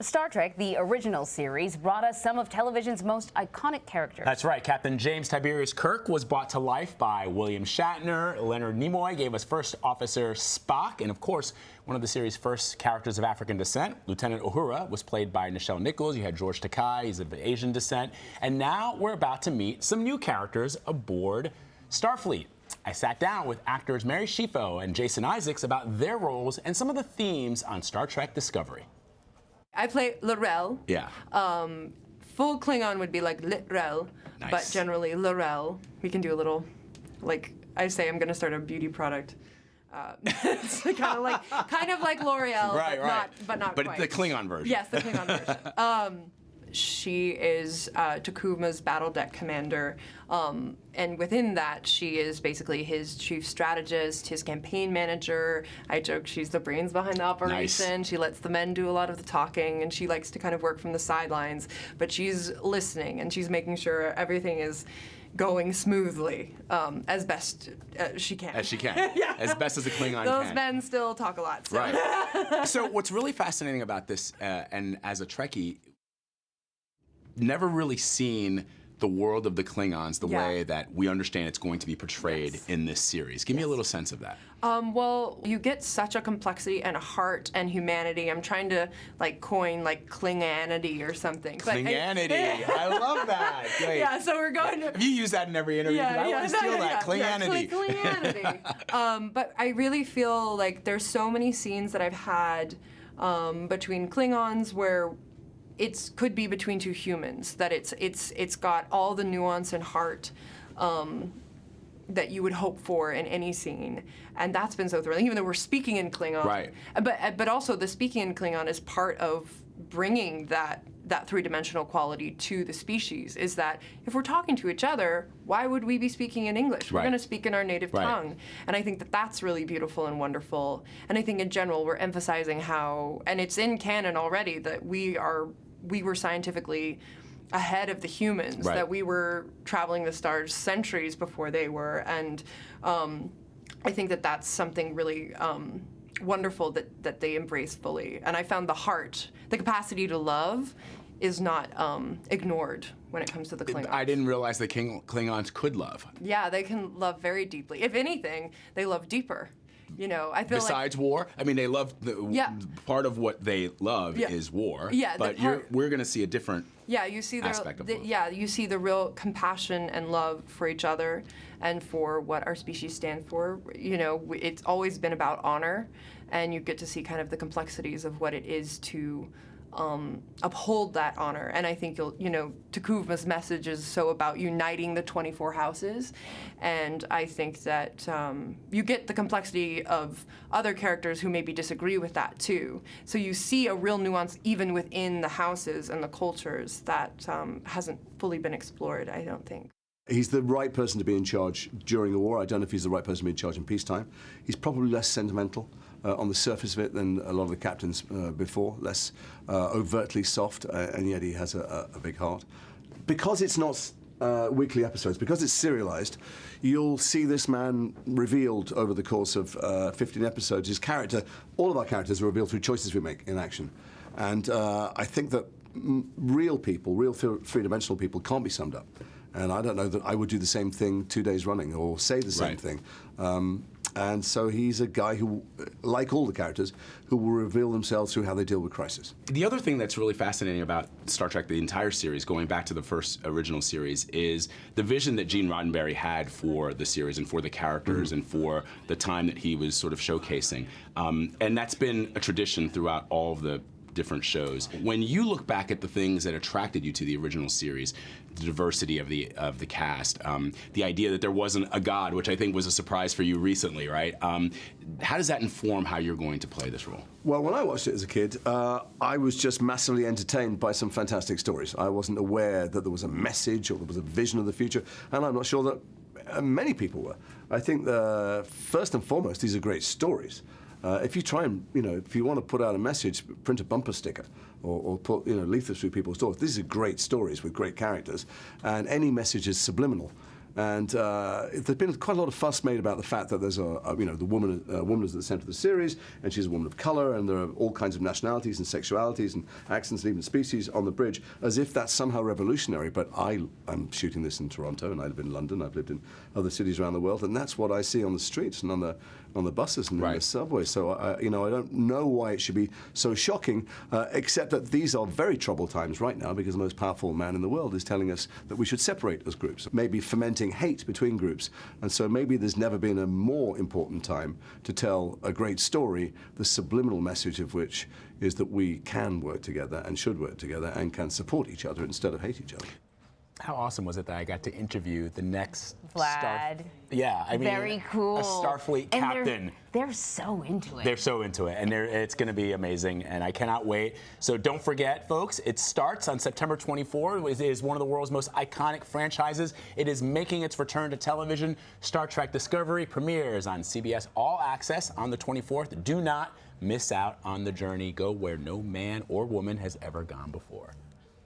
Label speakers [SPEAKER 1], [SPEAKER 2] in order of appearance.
[SPEAKER 1] Star Trek, the original series, brought us some of television's most iconic characters.
[SPEAKER 2] That's right. Captain James Tiberius Kirk was brought to life by William Shatner. Leonard Nimoy gave us First Officer Spock. And, of course, one of the series' first characters of African descent, Lieutenant Uhura, was played by Nichelle Nichols. You had George Takei. He's of Asian descent. And now we're about to meet some new characters aboard Starfleet. I sat down with actors Mary Chieffo and Jason Isaacs about their roles and some of the themes on Star Trek Discovery.
[SPEAKER 3] I play L'Rell.
[SPEAKER 2] Yeah.
[SPEAKER 3] Full Klingon would be like L'Rell,
[SPEAKER 2] Nice.
[SPEAKER 3] but generally L'Rell. We can do a little, like I say, I'm going to start a beauty product. It's kind of like L'Oreal, but not quite.
[SPEAKER 2] But the Klingon version.
[SPEAKER 3] Yes, the Klingon version. She is T'Kuvma's battle deck commander, and within that, she is basically his chief strategist, his campaign manager. I joke she's the brains behind the operation.
[SPEAKER 2] Nice.
[SPEAKER 3] She lets the men do a lot of the talking, and she likes to kind of work from the sidelines, but she's listening, and she's making sure everything is going smoothly as best she can.
[SPEAKER 2] As she can.
[SPEAKER 3] Yeah.
[SPEAKER 2] As best as a Klingon
[SPEAKER 3] Those
[SPEAKER 2] can.
[SPEAKER 3] men still talk a lot. So.
[SPEAKER 2] Right. So what's really fascinating about this, and as a Trekkie, never really seen the world of the Klingons the way that we understand it's going to be portrayed in this series. Give me a little sense of that.
[SPEAKER 3] Well, you get such a complexity and a heart and humanity. I'm trying to coin Klinganity or something.
[SPEAKER 2] Klinganity. I love that. Great.
[SPEAKER 3] Yeah, so we're going to...
[SPEAKER 2] Have you used that in every interview? I want to steal that. Klinganity.
[SPEAKER 3] Klinganity. But I really feel like there's so many scenes that I've had between Klingons where it could be between two humans, that it's got all the nuance and heart that you would hope for in any scene, and that's been so thrilling. Even though we're speaking in Klingon,
[SPEAKER 2] right?
[SPEAKER 3] But also the speaking in Klingon is part of bringing that three-dimensional quality to the species. Is that if we're talking to each other, why would we be speaking in English? We're going to speak in our native tongue, and I think that that's really beautiful and wonderful. And I think in general we're emphasizing how, and it's in canon already, that we were scientifically ahead of the humans, that we were traveling the stars centuries before they were, and I think that that's something really wonderful that they embrace fully. And I found the heart, the capacity to love, is not ignored when it comes to the Klingons.
[SPEAKER 2] I didn't realize that Klingons could love.
[SPEAKER 3] Yeah, they can love very deeply. If anything, they love deeper. You know, I feel
[SPEAKER 2] besides war, I mean, they love part of what they love is war.
[SPEAKER 3] Yeah,
[SPEAKER 2] but we're going to see a different
[SPEAKER 3] you see
[SPEAKER 2] aspect of love.
[SPEAKER 3] You see the real compassion and love for each other and for what our species stand for. You know, it's always been about honor, and you get to see kind of the complexities of what it is to uphold that honor. And I think T'Kuvma's message is so about uniting the 24 houses, and I think that you get the complexity of other characters who maybe disagree with that too. So you see a real nuance even within the houses and the cultures that hasn't fully been explored, I don't think.
[SPEAKER 4] He's the right person to be in charge during the war. I don't know if he's the right person to be in charge in peacetime. He's probably less sentimental on the surface of it than a lot of the captains before, less overtly soft, and yet he has a big heart. Because it's not weekly episodes, because it's serialized, you'll see this man revealed over the course of 15 episodes. His character, all of our characters are revealed through choices we make in action. And I think that real people, real three-dimensional people can't be summed up. And I don't know that I would do the same thing 2 days running or say the same thing. And so he's a guy who, like all the characters, who will reveal themselves through how they deal with crisis.
[SPEAKER 2] The other thing that's really fascinating about Star Trek, the entire series, going back to the first original series, is the vision that Gene Roddenberry had for the series and for the characters and for the time that he was sort of showcasing. And that's been a tradition throughout all of the different shows. When you look back at the things that attracted you to the original series, the diversity of the cast, the idea that there wasn't a god, which I think was a surprise for you recently, right? How does that inform how you're going to play this role?
[SPEAKER 4] Well, when I watched it as a kid, I was just massively entertained by some fantastic stories. I wasn't aware that there was a message or there was a vision of the future, and I'm not sure that many people were. I think first and foremost, these are great stories. If you try and, if you want to put out a message, print a bumper sticker or put, leaflets through people's doors. These are great stories with great characters, and any message is subliminal. And there's been quite a lot of fuss made about the fact that there's the woman is at the center of the series, and she's a woman of color, and there are all kinds of nationalities and sexualities and accents and even species on the bridge, as if that's somehow revolutionary. But I'm shooting this in Toronto, and I live in London. I've lived in other cities around the world, and that's what I see on the streets and on the buses and in the subway. So I don't know why it should be so shocking, except that these are very troubled times right now, because the most powerful man in the world is telling us that we should separate as groups, maybe fomenting hate between groups. And so maybe there's never been a more important time to tell a great story, the subliminal message of which is that we can work together and should work together and can support each other instead of hate each other.
[SPEAKER 5] How awesome was it that I got to interview the next
[SPEAKER 1] Vlad.
[SPEAKER 5] Yeah, I mean,
[SPEAKER 1] very cool.
[SPEAKER 5] A Starfleet captain.
[SPEAKER 1] They're so into it.
[SPEAKER 5] They're so into it, and it's going to be amazing, and I cannot wait. So don't forget, folks, it starts on September 24th. It is one of the world's most iconic franchises. It is making its return to television. Star Trek Discovery premieres on CBS All Access on the 24th. Do not miss out on the journey. Go where no man or woman has ever gone before.